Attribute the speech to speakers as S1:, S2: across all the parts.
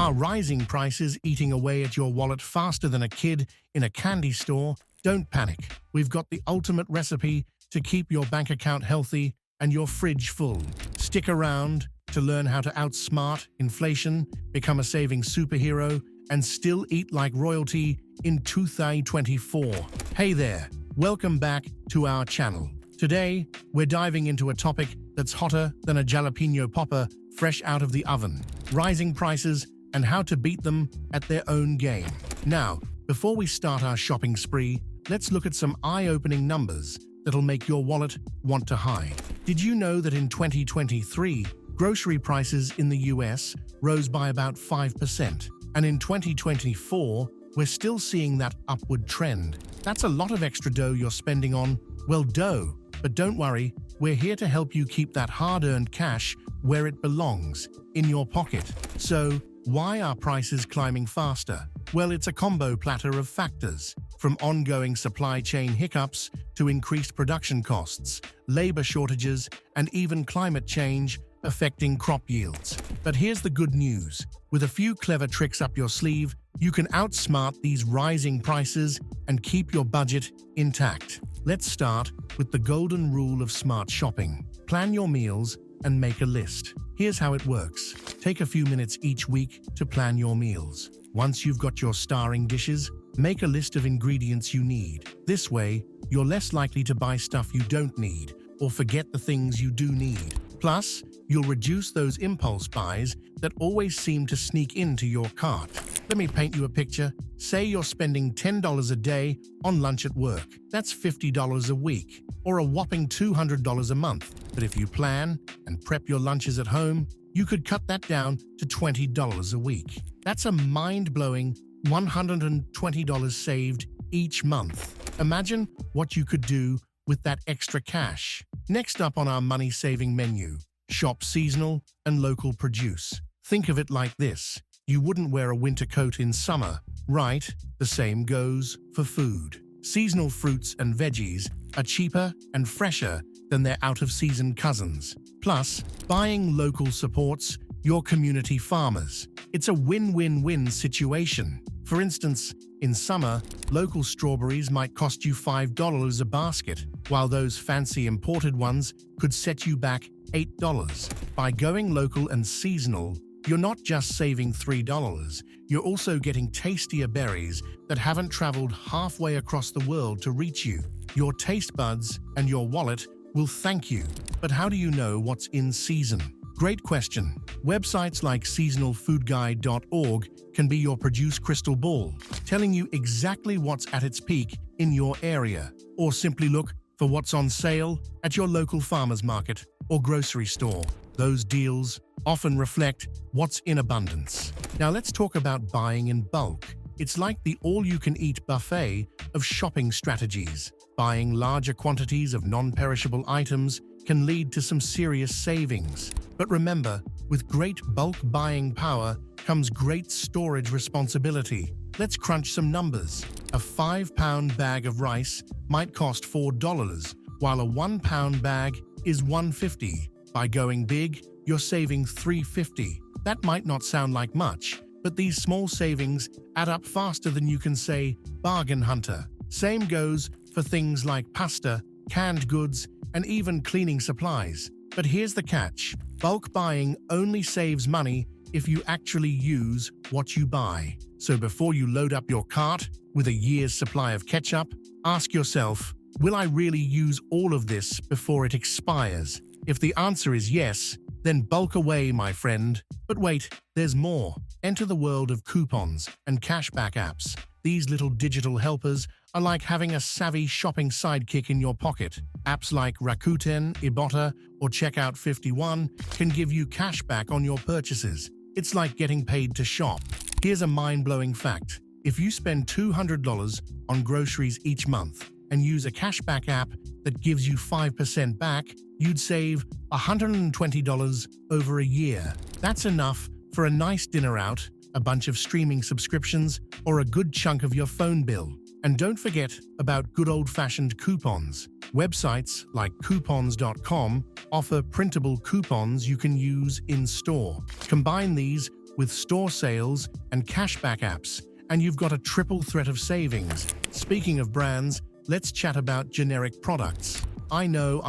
S1: Are rising prices eating away at your wallet faster than a kid in a candy store? Don't panic. We've got the ultimate recipe to keep your bank account healthy and your fridge full. Stick around to learn how to outsmart inflation, become a saving superhero, and still eat like royalty in 2024. Hey there, welcome back to our channel. Today, we're diving into a topic that's hotter than a jalapeno popper fresh out of the oven: rising prices and how to beat them at their own game. Now, before we start our shopping spree, let's look at some eye-opening numbers that'll make your wallet want to hide. Did you know that in 2023, grocery prices in the US rose by about 5%? And in 2024, we're still seeing that upward trend. That's a lot of extra dough you're spending on, well, dough. But don't worry, we're here to help you keep that hard-earned cash where it belongs, in your pocket. So, why are prices climbing faster? Well, it's a combo platter of factors, from ongoing supply chain hiccups to increased production costs, labor shortages, and even climate change affecting crop yields. But here's the good news. With a few clever tricks up your sleeve, you can outsmart these rising prices and keep your budget intact. Let's start with the golden rule of smart shopping. Plan your meals and make a list. Here's how it works. Take a few minutes each week to plan your meals. Once you've got your starring dishes, make a list of ingredients you need. This way, you're less likely to buy stuff you don't need or forget the things you do need. Plus, you'll reduce those impulse buys that always seem to sneak into your cart. Let me paint you a picture. Say you're spending $10 a day on lunch at work. That's $50 a week, or a whopping $200 a month. But if you plan and prep your lunches at home, you could cut that down to $20 a week. That's a mind-blowing $120 saved each month. Imagine what you could do with that extra cash. Next up on our money-saving menu, shop seasonal and local produce. Think of it like this. You wouldn't wear a winter coat in summer, right? The same goes for food. Seasonal fruits and veggies are cheaper and fresher than their out-of-season cousins. Plus, buying local supports your community farmers. It's a win-win-win situation. For instance, in summer, local strawberries might cost you $5 a basket, while those fancy imported ones could set you back $8. By going local and seasonal, you're not just saving $3, you're also getting tastier berries that haven't traveled halfway across the world to reach you. Your taste buds and your wallet will thank you. But how do you know what's in season? Great question. Websites like seasonalfoodguide.org can be your produce crystal ball, telling you exactly what's at its peak in your area. Or simply look for what's on sale at your local farmer's market or grocery store. Those deals often reflect what's in abundance. Now let's talk about buying in bulk. It's like the all-you-can-eat buffet of shopping strategies. Buying larger quantities of non-perishable items can lead to some serious savings. But remember, with great bulk buying power comes great storage responsibility. Let's crunch some numbers. A 5-pound bag of rice might cost $4, while a 1-pound bag is $1.50. By going big, you're saving $3.50. That might not sound like much, but these small savings add up faster than you can say, bargain hunter. Same goes for things like pasta, canned goods, and even cleaning supplies. But here's the catch. Bulk buying only saves money if you actually use what you buy. So before you load up your cart with a year's supply of ketchup, ask yourself, will I really use all of this before it expires? If the answer is yes, then bulk away, my friend. But wait, there's more. Enter the world of coupons and cashback apps. These little digital helpers are like having a savvy shopping sidekick in your pocket. Apps like Rakuten, Ibotta, or Checkout 51 can give you cash back on your purchases. It's like getting paid to shop. Here's a mind-blowing fact. If you spend $200 on groceries each month and use a cashback app that gives you 5% back, you'd save $120 over a year. That's enough for a nice dinner out, a bunch of streaming subscriptions, or a good chunk of your phone bill. And don't forget about good old-fashioned coupons. Websites like coupons.com offer printable coupons you can use in store. Combine these with store sales and cashback apps, and you've got a triple threat of savings. Speaking of brands, let's chat about generic products. I know,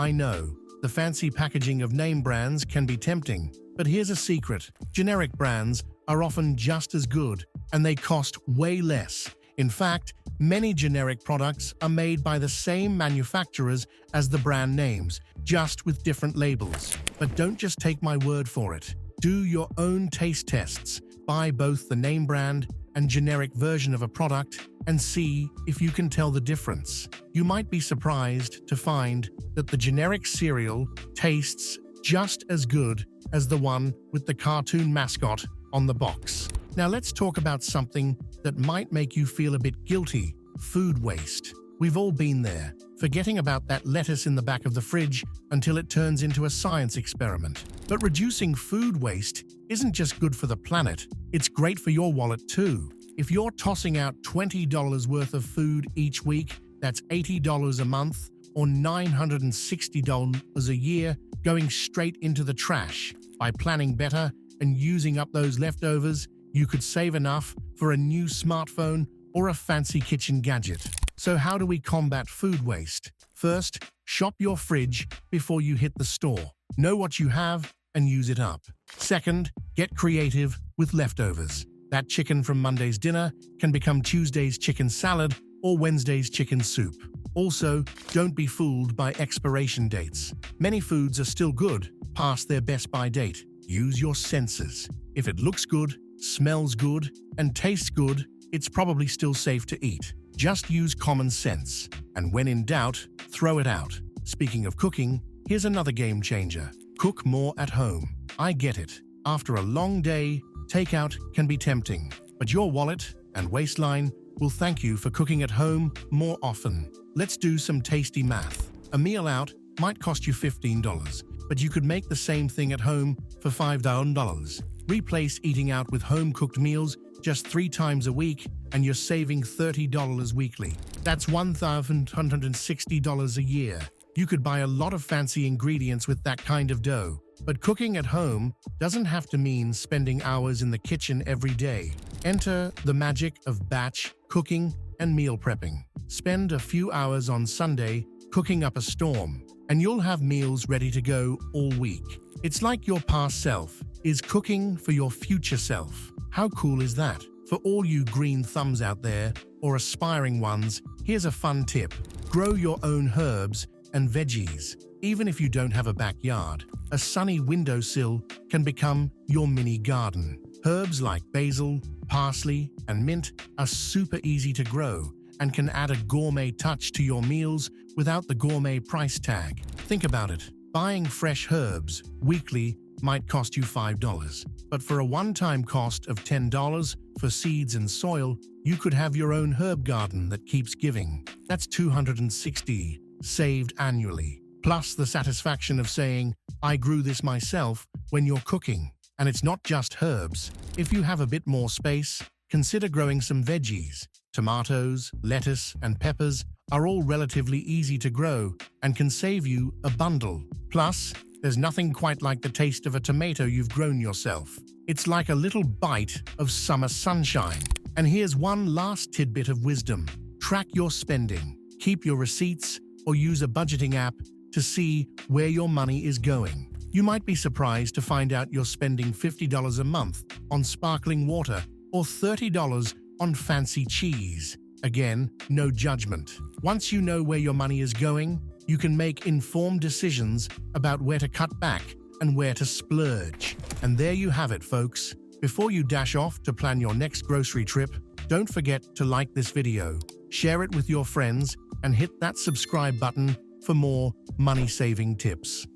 S1: the fancy packaging of name brands can be tempting, but here's a secret. Generic brands are often just as good, and they cost way less. In fact, many generic products are made by the same manufacturers as the brand names, just with different labels. But don't just take my word for it. Do your own taste tests. Buy both the name brand and generic version of a product and see if you can tell the difference. You might be surprised to find that the generic cereal tastes just as good as the one with the cartoon mascot on the box. Now let's talk about something that might make you feel a bit guilty: food waste. We've all been there, forgetting about that lettuce in the back of the fridge until it turns into a science experiment. But reducing food waste isn't just good for the planet, it's great for your wallet too. If you're tossing out $20 worth of food each week, that's $80 a month or $960 a year going straight into the trash. By planning better and using up those leftovers, you could save enough for a new smartphone or a fancy kitchen gadget. So how do we combat food waste? First, shop your fridge before you hit the store. Know what you have and use it up. Second, get creative with leftovers. That chicken from Monday's dinner can become Tuesday's chicken salad or Wednesday's chicken soup. Also, don't be fooled by expiration dates. Many foods are still good past their best-by date. Use your senses. If it looks good, smells good, and tastes good, it's probably still safe to eat. Just use common sense, and when in doubt, throw it out. Speaking of cooking, here's another game changer. Cook more at home. I get it. After a long day, takeout can be tempting, but your wallet and waistline will thank you for cooking at home more often. Let's do some tasty math. A meal out might cost you $15, but you could make the same thing at home for $5. Replace eating out with home-cooked meals just 3 times a week, and you're saving $30 weekly. That's $1,160 a year. You could buy a lot of fancy ingredients with that kind of dough. But cooking at home doesn't have to mean spending hours in the kitchen every day. Enter the magic of batch cooking and meal prepping. Spend a few hours on Sunday cooking up a storm, and you'll have meals ready to go all week. It's like your past self is cooking for your future self. How cool is that? For all you green thumbs out there, or aspiring ones, here's a fun tip. Grow your own herbs and veggies. Even if you don't have a backyard, a sunny windowsill can become your mini garden. Herbs like basil, parsley, and mint are super easy to grow and can add a gourmet touch to your meals without the gourmet price tag. Think about it. Buying fresh herbs weekly might cost you $5, but for a one-time cost of $10 for seeds and soil, you could have your own herb garden that keeps giving. That's $260 saved annually. Plus the satisfaction of saying, I grew this myself when you're cooking. And it's not just herbs. If you have a bit more space, consider growing some veggies. Tomatoes, lettuce, and peppers are all relatively easy to grow and can save you a bundle. Plus, there's nothing quite like the taste of a tomato you've grown yourself. It's like a little bite of summer sunshine. And here's one last tidbit of wisdom. Track your spending. Keep your receipts or use a budgeting app to see where your money is going. You might be surprised to find out you're spending $50 a month on sparkling water or $30 on fancy cheese. Again, no judgment. Once you know where your money is going, you can make informed decisions about where to cut back and where to splurge. And there you have it, folks. Before you dash off to plan your next grocery trip, don't forget to like this video, share it with your friends, and hit that subscribe button for more money-saving tips.